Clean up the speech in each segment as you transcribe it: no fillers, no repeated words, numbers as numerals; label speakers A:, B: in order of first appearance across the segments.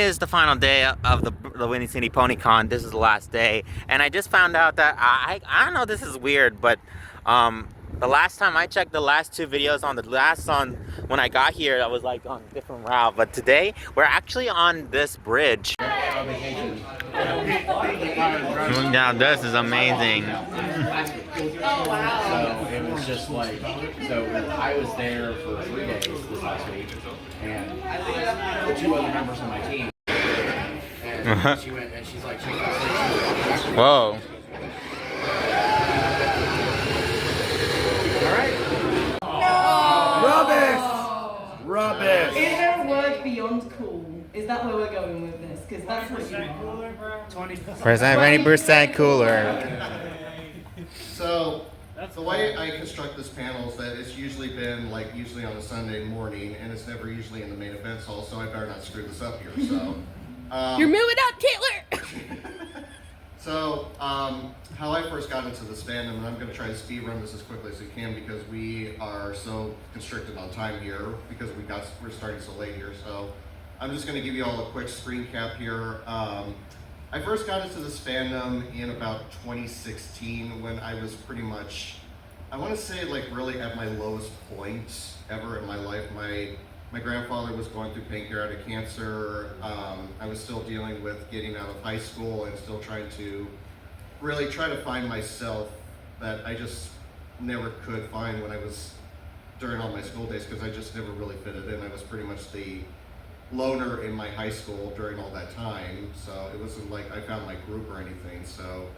A: is the final day of the Whinny City Pony Con. This is the last day, and I just found out that I don't know. This is weird, but the last time I checked, the last two videos on the last on when I got here, I was like on a different route. But today we're actually on this bridge. Now this is amazing.
B: Oh wow! So it was just like, so I was there for 3 days this last week, and the 2 other members of my team, and she went and she's like,
A: Whoa.
B: All right.
C: Rubbish! Rubbish!
D: Is there a word beyond cool? Is that where we're going with this? Because that's what you
C: cooler, bro.
A: 20% cooler.
E: So the way I construct this panel is that it's usually been usually on a Sunday morning, and it's never usually in the main events hall. So I better not screw this up here. So
D: You're moving up, Hitler!
E: So how I first got into this fandom, and I'm going to try to speed run this as quickly as we can because we are so constricted on time here because we're starting so late here. So I'm just going to give you all a quick screen cap here. I first got into this fandom in about 2016 when I was pretty much, I want to say really at my lowest point ever in my life. My grandfather was going through pancreatic cancer. I was still dealing with getting out of high school and still trying to really try to find myself that I just never could find when I was during all my school days because I just never really fitted in. I was pretty much the loner in my high school during all that time, so it wasn't like I found my group or anything. So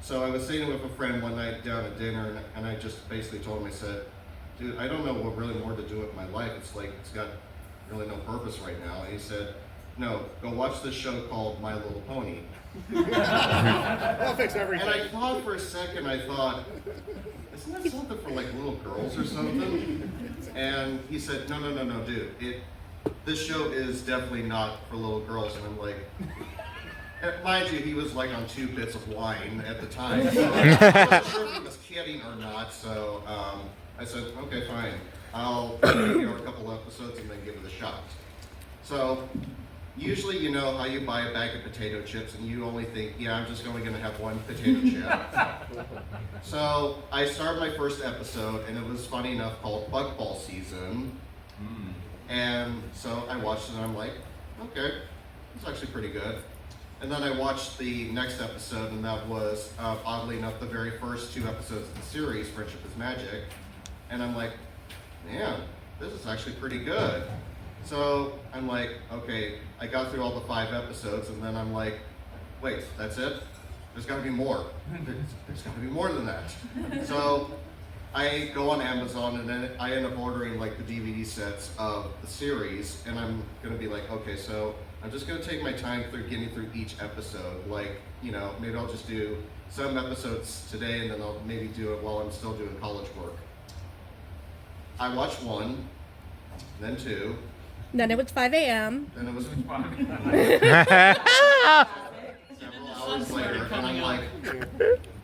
E: so I was sitting with a friend one night down at dinner, and I just basically told him, I said, dude, I don't know what really more to do with my life. It's got really no purpose right now. And he said, no, go watch this show called My Little Pony.
C: That'll fix everything.
E: And I thought for a second, I thought, isn't that something for little girls or something? And he said, no, dude, this show is definitely not for little girls. And I'm like, mind you, he was on 2 bits of wine at the time. So I wasn't sure if he was kidding or not. So I said, okay, fine. I'll give you a couple episodes and then give it a shot. So usually you know how you buy a bag of potato chips and you only think, yeah, I'm just only going to have 1 potato chip. So I started my first episode, and it was funny enough called Bug Ball Season. And so I watched it and I'm like, okay, it's actually pretty good. And then I watched the next episode, and that was, oddly enough, the very first 2 episodes of the series, Friendship is Magic. And I'm like, man, this is actually pretty good. So I'm like, okay, I got through all the 5 episodes, and then I'm like, wait, that's it? There's got to be more. There's got to be more than that. So I go on Amazon, and then I end up ordering the DVD sets of the series, and I'm going to be like, okay, so I'm just going to take my time through getting through each episode. Maybe I'll just do some episodes today, and then I'll maybe do it while I'm still doing college work. I watched 1, then 2.
D: Then it was 5 a.m.
E: Then it was 5. Several hours later, and I'm like,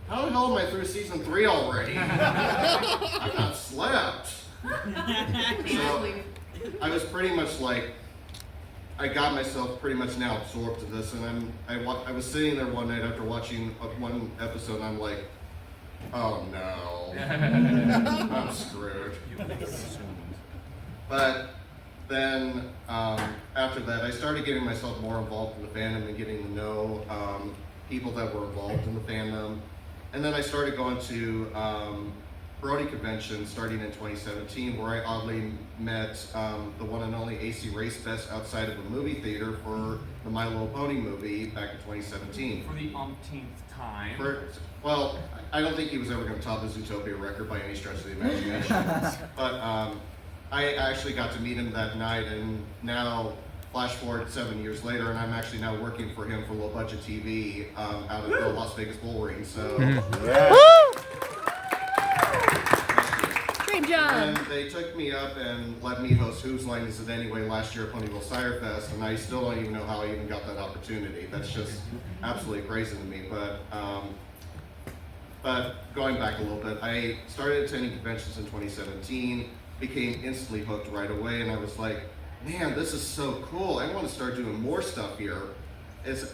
E: how the hell am I through season 3 already? I've not slept. So I was pretty much I got myself pretty much now absorbed to this, and I was sitting there one night after watching 1 episode, and I'm like, oh no, I'm screwed. But then after that, I started getting myself more involved in the fandom and getting to know people that were involved in the fandom. And then I started going to Brody convention starting in 2017, where I oddly met the one and only AC Race Best outside of a movie theater for the My Little Pony movie back in 2017.
F: For the umpteenth time.
E: Well, I don't think he was ever going to top the Zootopia record by any stretch of the imagination. But I actually got to meet him that night, and now flash forward 7 years later, and I'm actually now working for him for low budget TV out of the Las Vegas Bull Ring. So.
D: Great job.
E: And they took me up and let me host Whose Line Is It Anyway last year at Ponyville Cider Fest, and I still don't even know how I even got that opportunity. That's just absolutely crazy to me. But going back a little bit, I started attending conventions in 2017, became instantly hooked right away, and I was like, man, this is so cool. I want to start doing more stuff here.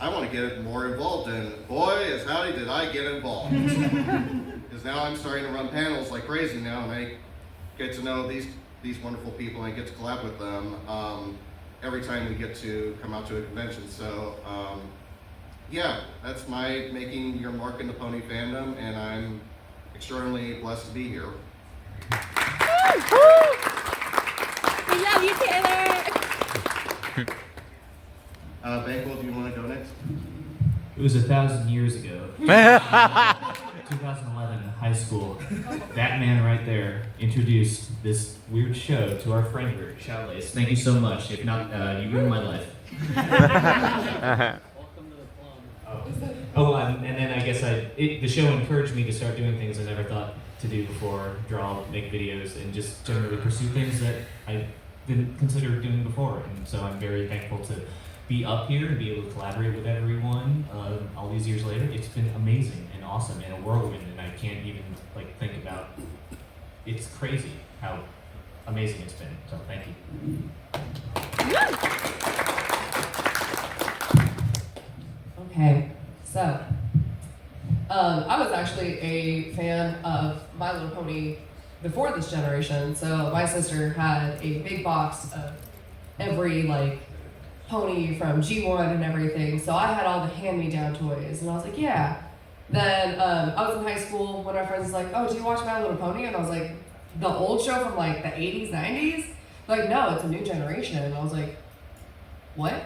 E: I want to get more involved, and boy, is howdy did I get involved. Because now I'm starting to run panels like crazy now, and I get to know these wonderful people, and I get to collab with them every time we get to come out to a convention. So yeah, that's my making your mark in the pony fandom, and I'm extraordinarily blessed to be here.
G: We love you, Taylor.
E: Banquo, do you want to go next?
H: It was 1,000 years ago. 2011, high school. That man right there introduced this weird show to our friend group, Chalets. Thank you so much. If not, you ruined my life. And then I guess the show encouraged me to start doing things I never thought to do before, draw, make videos, and just generally pursue things that I didn't consider doing before. And so I'm very thankful to be up here and be able to collaborate with everyone all these years later. It's been amazing and awesome and a whirlwind, and I can't even think about. It's crazy how amazing it's been. So thank you.
I: Okay, so I was actually a fan of My Little Pony before this generation. So my sister had a big box of every pony from G1 and everything. So I had all the hand-me-down toys, and I was like, yeah. Then I was in high school. One of my friends was like, oh, do you watch My Little Pony? And I was like, the old show from the 80s, 90s? Like, no, it's a new generation. And I was like, what?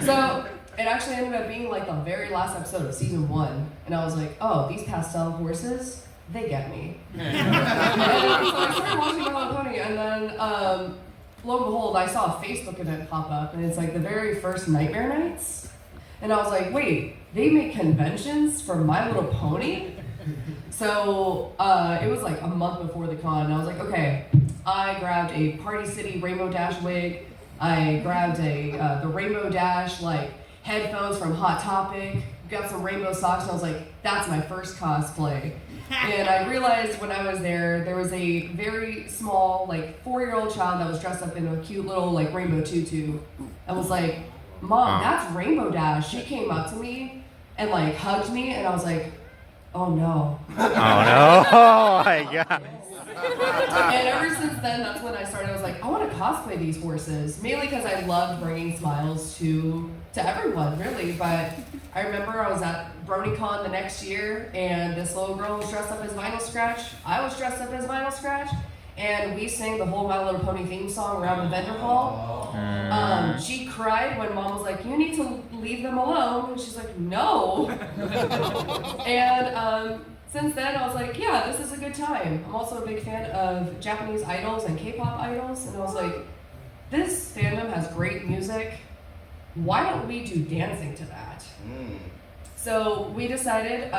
I: So it actually ended up being the very last episode of season 1. And I was like, oh, these pastel horses, they get me. And so I started watching My Little Pony, and then lo and behold, I saw a Facebook event pop up, and it's the very first Nightmare Nights. And I was like, wait, they make conventions for My Little Pony? So it was a month before the con, and I was like, okay. I grabbed a Party City Rainbow Dash wig. I grabbed the Rainbow Dash headphones from Hot Topic. Got some rainbow socks, and I was like, that's my first cosplay. And I realized when I was there was a very small 4-year-old child that was dressed up in a cute little rainbow tutu. I was like, Mom, that's Rainbow Dash. She came up to me and hugged me, and I was like, oh no.
A: Oh no! Oh my God.
I: And ever since then, that's when I started. I was like, I want to cosplay these horses, mainly because I loved bringing smiles to everyone, really. But I remember I was at BronyCon the next year, and this little girl was dressed up as Vinyl Scratch. I was dressed up as Vinyl Scratch, and we sang the whole My Little Pony theme song around the vendor hall. She cried when Mom was like, you need to leave them alone. And she's like, no. And since then, I was like, yeah, this is a good time. I'm also a big fan of Japanese idols and K-pop idols, and I was like, this fandom has great music. Why don't we do dancing to that? So we decided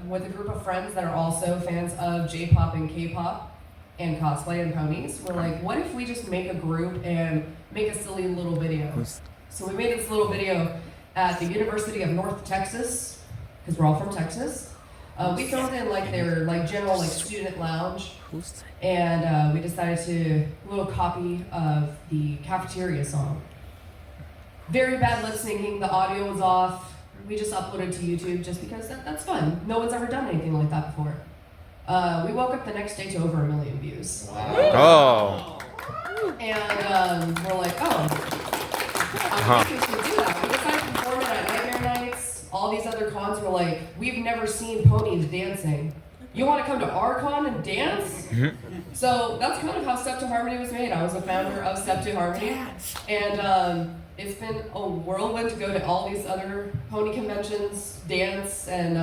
I: with a group of friends that are also fans of J-pop and K-pop and cosplay and ponies, we're like, what if we just make a group and make a silly little video? So we made this little video at the University of North Texas, because we're all from Texas. We filmed in their general student lounge, and we decided to little copy of the cafeteria song. Very bad lip syncing. The audio was off. We just uploaded to YouTube just because that's fun. No one's ever done anything like that before. We woke up the next day to over 1 million views.
A: Wow.
I: Oh. And we're like, oh, I think we should do that. We decided to perform it at Nightmare Nights. All these other cons were like, we've never seen ponies dancing. You want to come to our con and dance? So that's kind of how Step to Harmony was made. I was a founder of Step to Harmony. And it's been a whirlwind to go to all these other pony conventions, dance, and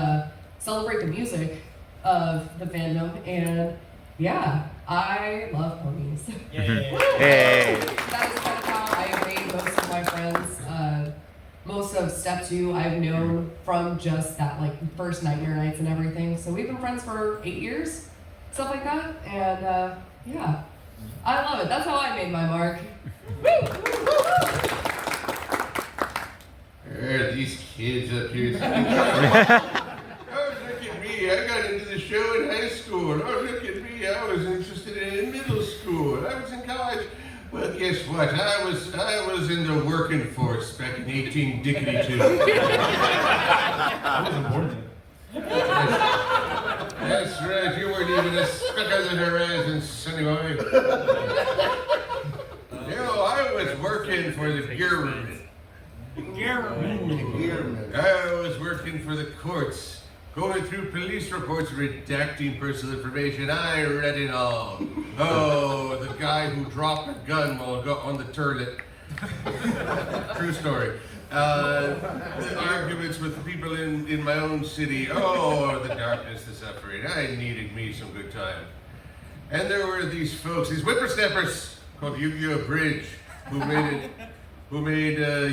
I: celebrate the music of the fandom. And yeah, I love ponies.
A: Hey.
I: That is kind of how I made most of my friends. Most of Step 2 I've known from just that first Nightmare Nights and everything. So we've been friends for 8 years, stuff like that. And yeah, I love it. That's how I made my mark.
J: These kids up here. Oh, look at me. I got into the show in high school. Oh, look at me. I was interested in it in middle school. I was in college. Well, guess what? I was in the working force back in 1852.
H: I wasn't born then.
J: That's right, you weren't even a speck of the horizon, sonny boy. I was working for the government. I was working for the courts, going through police reports, redacting personal information. I read it all. Oh, the guy who dropped a gun while on the toilet. True story. The arguments with the people in my own city. Oh, the darkness, the suffering. I needed me some good time. And there were these folks, these whippersnappers called Yu-Gi-Oh! Bridge, who made a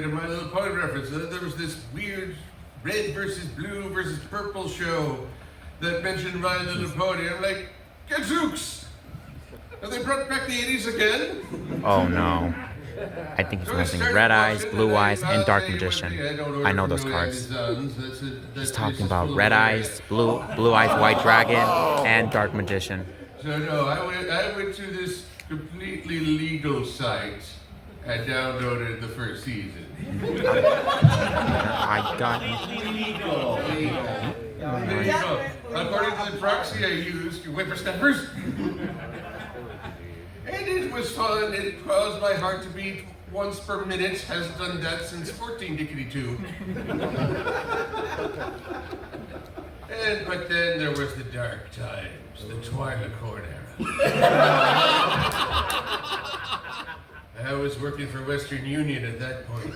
J: My Little Pony reference. There was this weird red versus blue versus purple show that mentioned My Little Pony. I'm like, gadzooks! Have they brought back the 80s again?
A: Oh no. I think he's missing Red Eyes, Blue Eyes, and Dark Magician. I know those cards. He's talking about Red Eyes, Blue Eyes, White Dragon, and Dark Magician.
J: So no, I went to this completely legal site and downloaded the first season.
A: I got
J: There you go. According to the proxy I used, you whippersnappers. And it was fun. It caused my heart to beat once per minute. Has done that since 1452. But then there was the dark times, the Twilight Court era. I was working for Western Union at that point,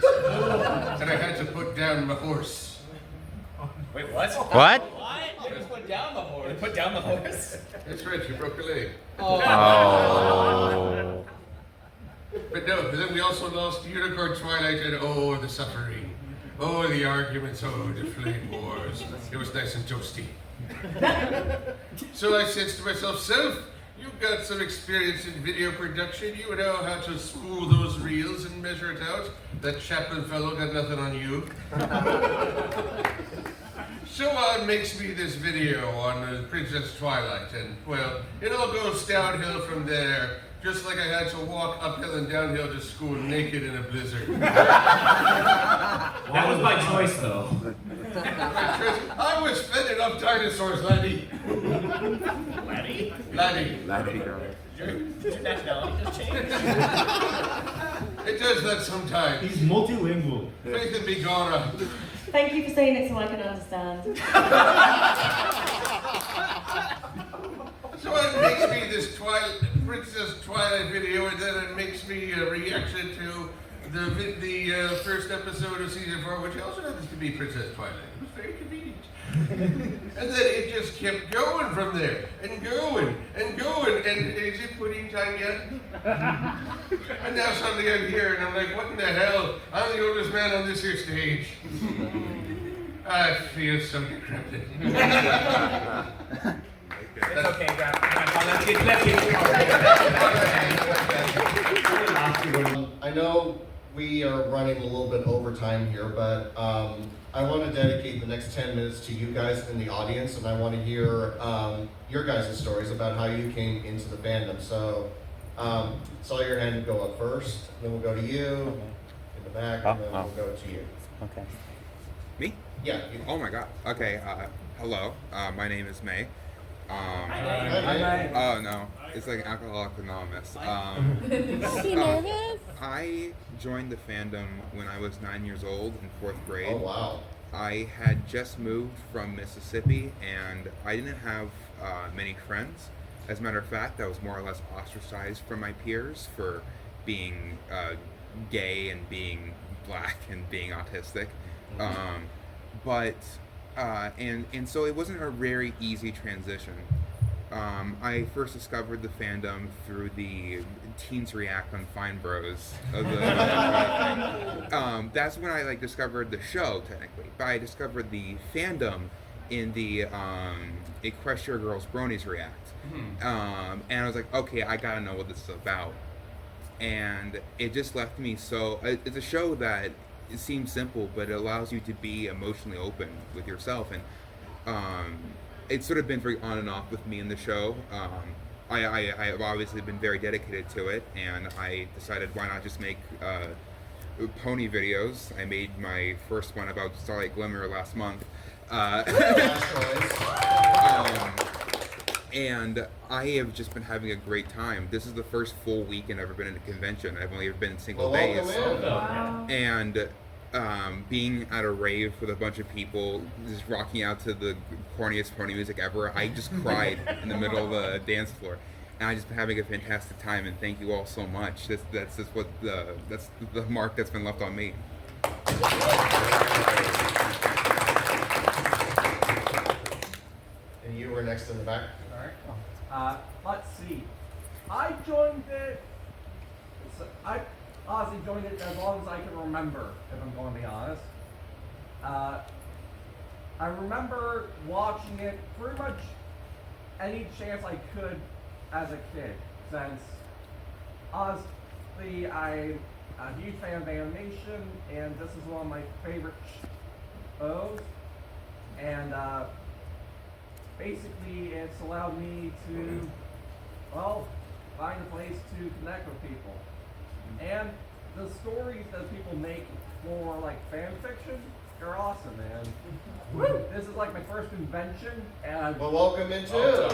J: and I had to put down my horse.
F: Wait, what?
A: What?
F: You put down the horse. You put down the horse?
J: That's right, you broke a leg.
A: Oh.
J: But no, then we also lost Unicorn Twilight and oh, the suffering. Oh, the arguments, oh, the flame wars. It was nice and toasty. So I said to myself, Self, you've got some experience in video production. You know how to spool those reels and measure it out. That Chaplin fellow got nothing on you. So makes me this video on Princess Twilight, and well, it all goes downhill from there. Just like I had to walk uphill and downhill to school naked in a blizzard.
H: That was my choice, though.
J: I was fed enough dinosaurs, laddie.
F: Laddie?
J: Laddie.
F: Did your nationality just change?
J: It does that sometimes.
H: He's multilingual.
J: Faith in Bigora.
D: Thank you for saying it so I can understand.
J: So it makes me this Princess Twilight video, and then it makes me a reaction to the first episode of season 4, which also happens to be Princess Twilight. It was very convenient. And then it just kept going from there, and going, and going, and is it pudding time yet? And now suddenly I'm here, and I'm like, what in the hell? I'm the oldest man on this here stage. I feel so decrepit.
F: It's okay, Grandpa.
E: I know we are running a little bit over time here, but I want to dedicate the next 10 minutes to you guys in the audience, and I want to hear your guys' stories about how you came into the fandom. So, saw your hand go up first, then we'll go to you, in the back, and then we'll go to you.
A: Okay.
K: Me?
E: Yeah. You.
K: Oh my god. Okay, hello. My name is May.
E: Hi.
K: Oh no, it's like Alcoholic Anonymous.
G: Is he nervous?
K: I joined the fandom when I was 9 years old in 4th grade.
E: Oh wow.
K: I had just moved from Mississippi and I didn't have many friends. As a matter of fact, I was more or less ostracized from my peers for being gay and being black and being autistic. And so it wasn't a very easy transition. I first discovered the fandom through the Teens React on Fine Bros. That's when I discovered the show technically, but I discovered the fandom in the Equestria Girls Bronies React. And I was like, okay, I gotta know what this is about. And it just left me so. It's a show that it seems simple, but it allows you to be emotionally open with yourself, and it's sort of been very on and off with me in the show. I've obviously been very dedicated to it, and I decided why not just make pony videos. I made my first one about Starlight Glimmer last month. And I have just been having a great time. This is the first full weekend I've ever been in a convention. I've only ever been in single days.
E: Wow.
K: And being at a rave with a bunch of people, just rocking out to the corniest pony music ever, I just cried in the middle of the dance floor. And I just been having a fantastic time, and thank you all so much. That's just what that's the mark that's been left on me.
E: And you were next in the back.
L: All right. Let's see. I joined it. I honestly joined it as long as I can remember, if I'm going to be honest. I remember watching it pretty much any chance I could as a kid, since honestly I'm a huge fan of animation, and this is one of my favorite shows. And basically, it's allowed me to, well, find a place to connect with people. And the stories that people make for like fan fiction are awesome, man. Woo! This is like my first convention, and
E: well, welcome in too.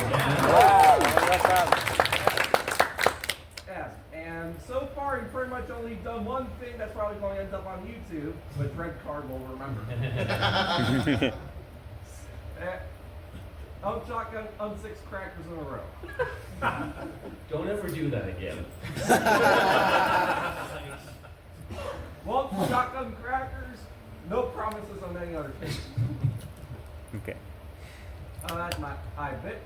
L: Yeah, and so far you've pretty much only done one thing that's probably going to end up on YouTube, which Red Card will remember. Shotgun, 6 crackers in a row.
F: Don't ever do that again.
L: Well, shotgun crackers, no promises on any other thing.
A: Okay.
L: That's my high bit,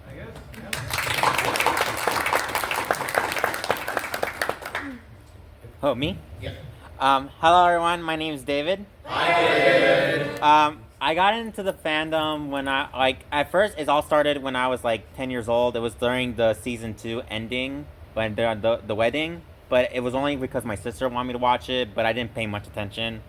L: I guess. Yeah.
A: Oh, me?
E: Yeah.
A: Hello everyone, my name is David.
E: Hi, David.
A: I got into the fandom when at first it all started when I was like 10 years old. It was during the season 2 ending, when the wedding, but it was only because my sister wanted me to watch it, but I didn't pay much attention.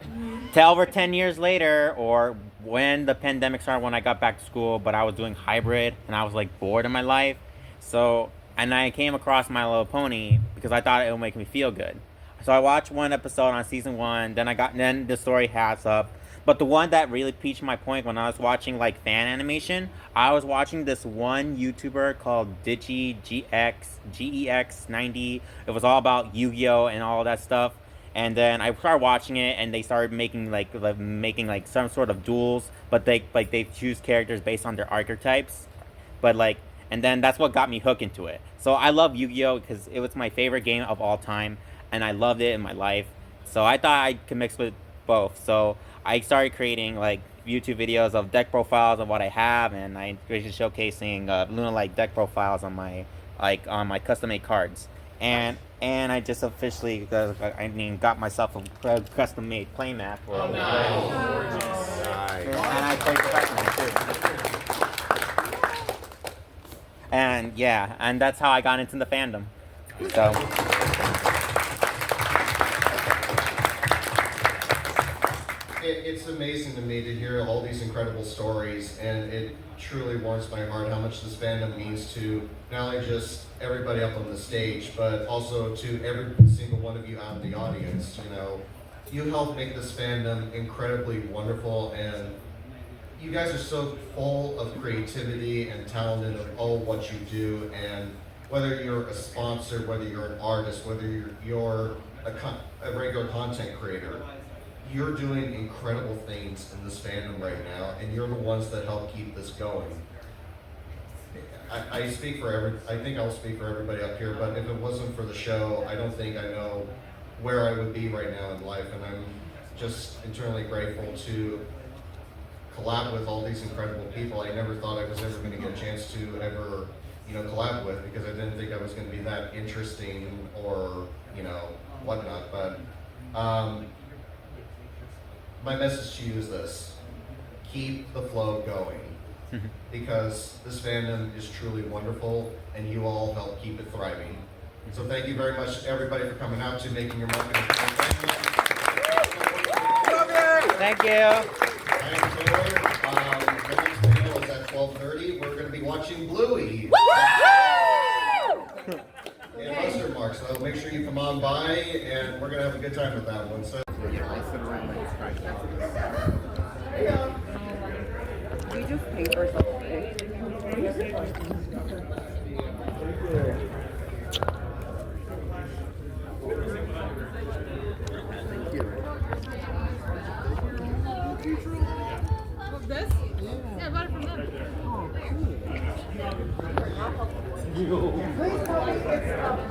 A: Till over 10 years later, or when the pandemic started, when I got back to school, but I was doing hybrid and I was like bored in my life. So, and I came across My Little Pony because I thought it would make me feel good. So I watched one episode on season 1, then the story has up. But the one that really piqued my point when I was watching like fan animation, I was watching this one YouTuber called GeX90. It was all about Yu-Gi-Oh and all that stuff. And then I started watching it, and they started making like some sort of duels, but they choose characters based on their archetypes. But like, and then that's what got me hooked into it. So I love Yu-Gi-Oh because it was my favorite game of all time, and I loved it in my life. So I thought I could mix with both. So I started creating like YouTube videos of deck profiles of what I have, and I started showcasing Luna-like deck profiles on my custom-made cards. And I just officially got myself a custom-made playmat for it.
E: Nice.
A: And I play professionally too. And yeah, and that's how I got into the fandom. So.
E: It's amazing to me to hear all these incredible stories, and it truly warms my heart how much this fandom means to not only just everybody up on the stage, but also to every single one of you out in the audience. You know, you help make this fandom incredibly wonderful, and you guys are so full of creativity and talented of all what you do. And whether you're a sponsor, whether you're an artist, whether you're a regular content creator, you're doing incredible things in this fandom right now, and you're the ones that help keep this going. I think I'll speak for everybody up here, but if it wasn't for the show, I don't think I know where I would be right now in life, and I'm just eternally grateful to collab with all these incredible people. I never thought I was ever going to get a chance to ever, collab with, because I didn't think I was going to be that interesting or, whatnot, but my message to you is this: keep the flow going, because this fandom is truly wonderful, and you all help keep it thriving. So thank you very much, everybody, for coming out to making your marketing.
A: Thank you.
E: I am Taylor. The next video is at 12:30. We're going to be watching Bluey. and mustard mark. So make sure you come on by, and we're gonna have a good time with that one. So.
G: We just pay for something.
M: This? Yeah, I bought it from them.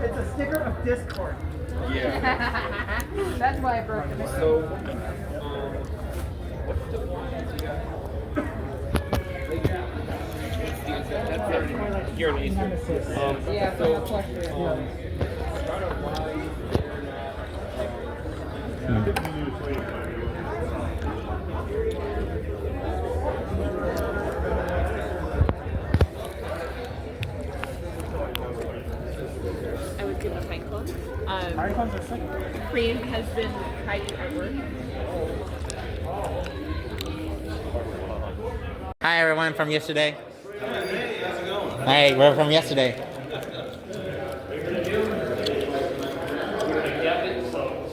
L: It's a sticker of Discord.
M: Yeah. That's why I broke it.
F: So, what's the one that you got? You're an Easter.
M: Yeah,
F: so,
M: I would give a pine cone. Cream has been hiding at work.
A: Hi everyone from yesterday. Hey, we're from yesterday.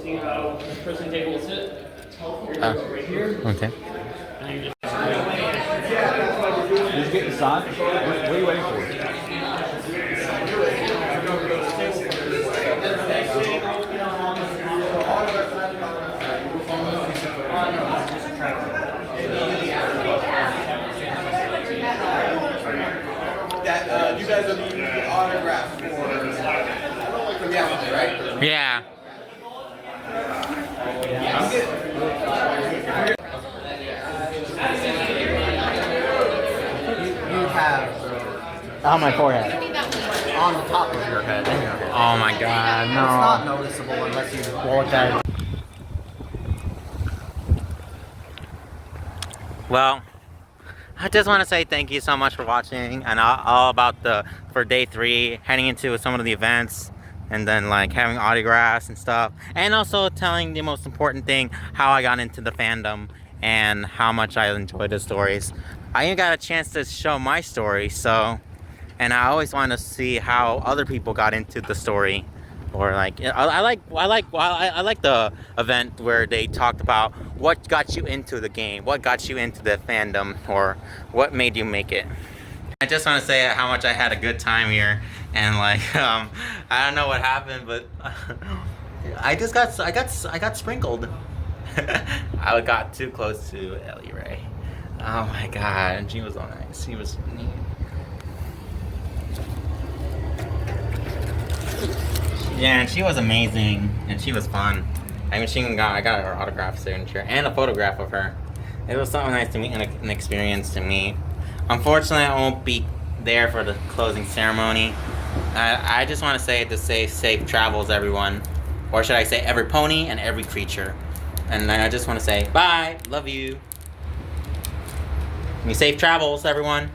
F: see how this person table will sit. Right here.
A: Okay.
F: And you just get the side. What are you waiting for?
B: That you guys are the autograph for yesterday, right?
A: Yeah.
B: You have
A: On my forehead.
B: on the top of your head.
A: Oh my god,
B: It's not
A: no.
B: noticeable unless you look at it.
A: Well, I just want to say thank you so much for watching, and all about for day 3, heading into some of the events, and then like having autographs and stuff, and also telling the most important thing, how I got into the fandom and how much I enjoy the stories. I even got a chance to show my story, so, and I always want to see how other people got into the story. Or like I like the event where they talked about what got you into the game, what got you into the fandom, or what made you make it. I just want to say how much I had a good time here, and like I don't know what happened, but I got sprinkled. I got too close to Ellie Ray. Oh my god, and she was so nice. She was neat. Yeah, and she was amazing, and she was fun. I mean, I got her autograph signature and a photograph of her. It was something nice to meet and an experience to meet. Unfortunately, I won't be there for the closing ceremony. I just want to say safe travels, everyone. Or should I say every pony and every creature. And I just want to say bye, love you. Safe travels, everyone.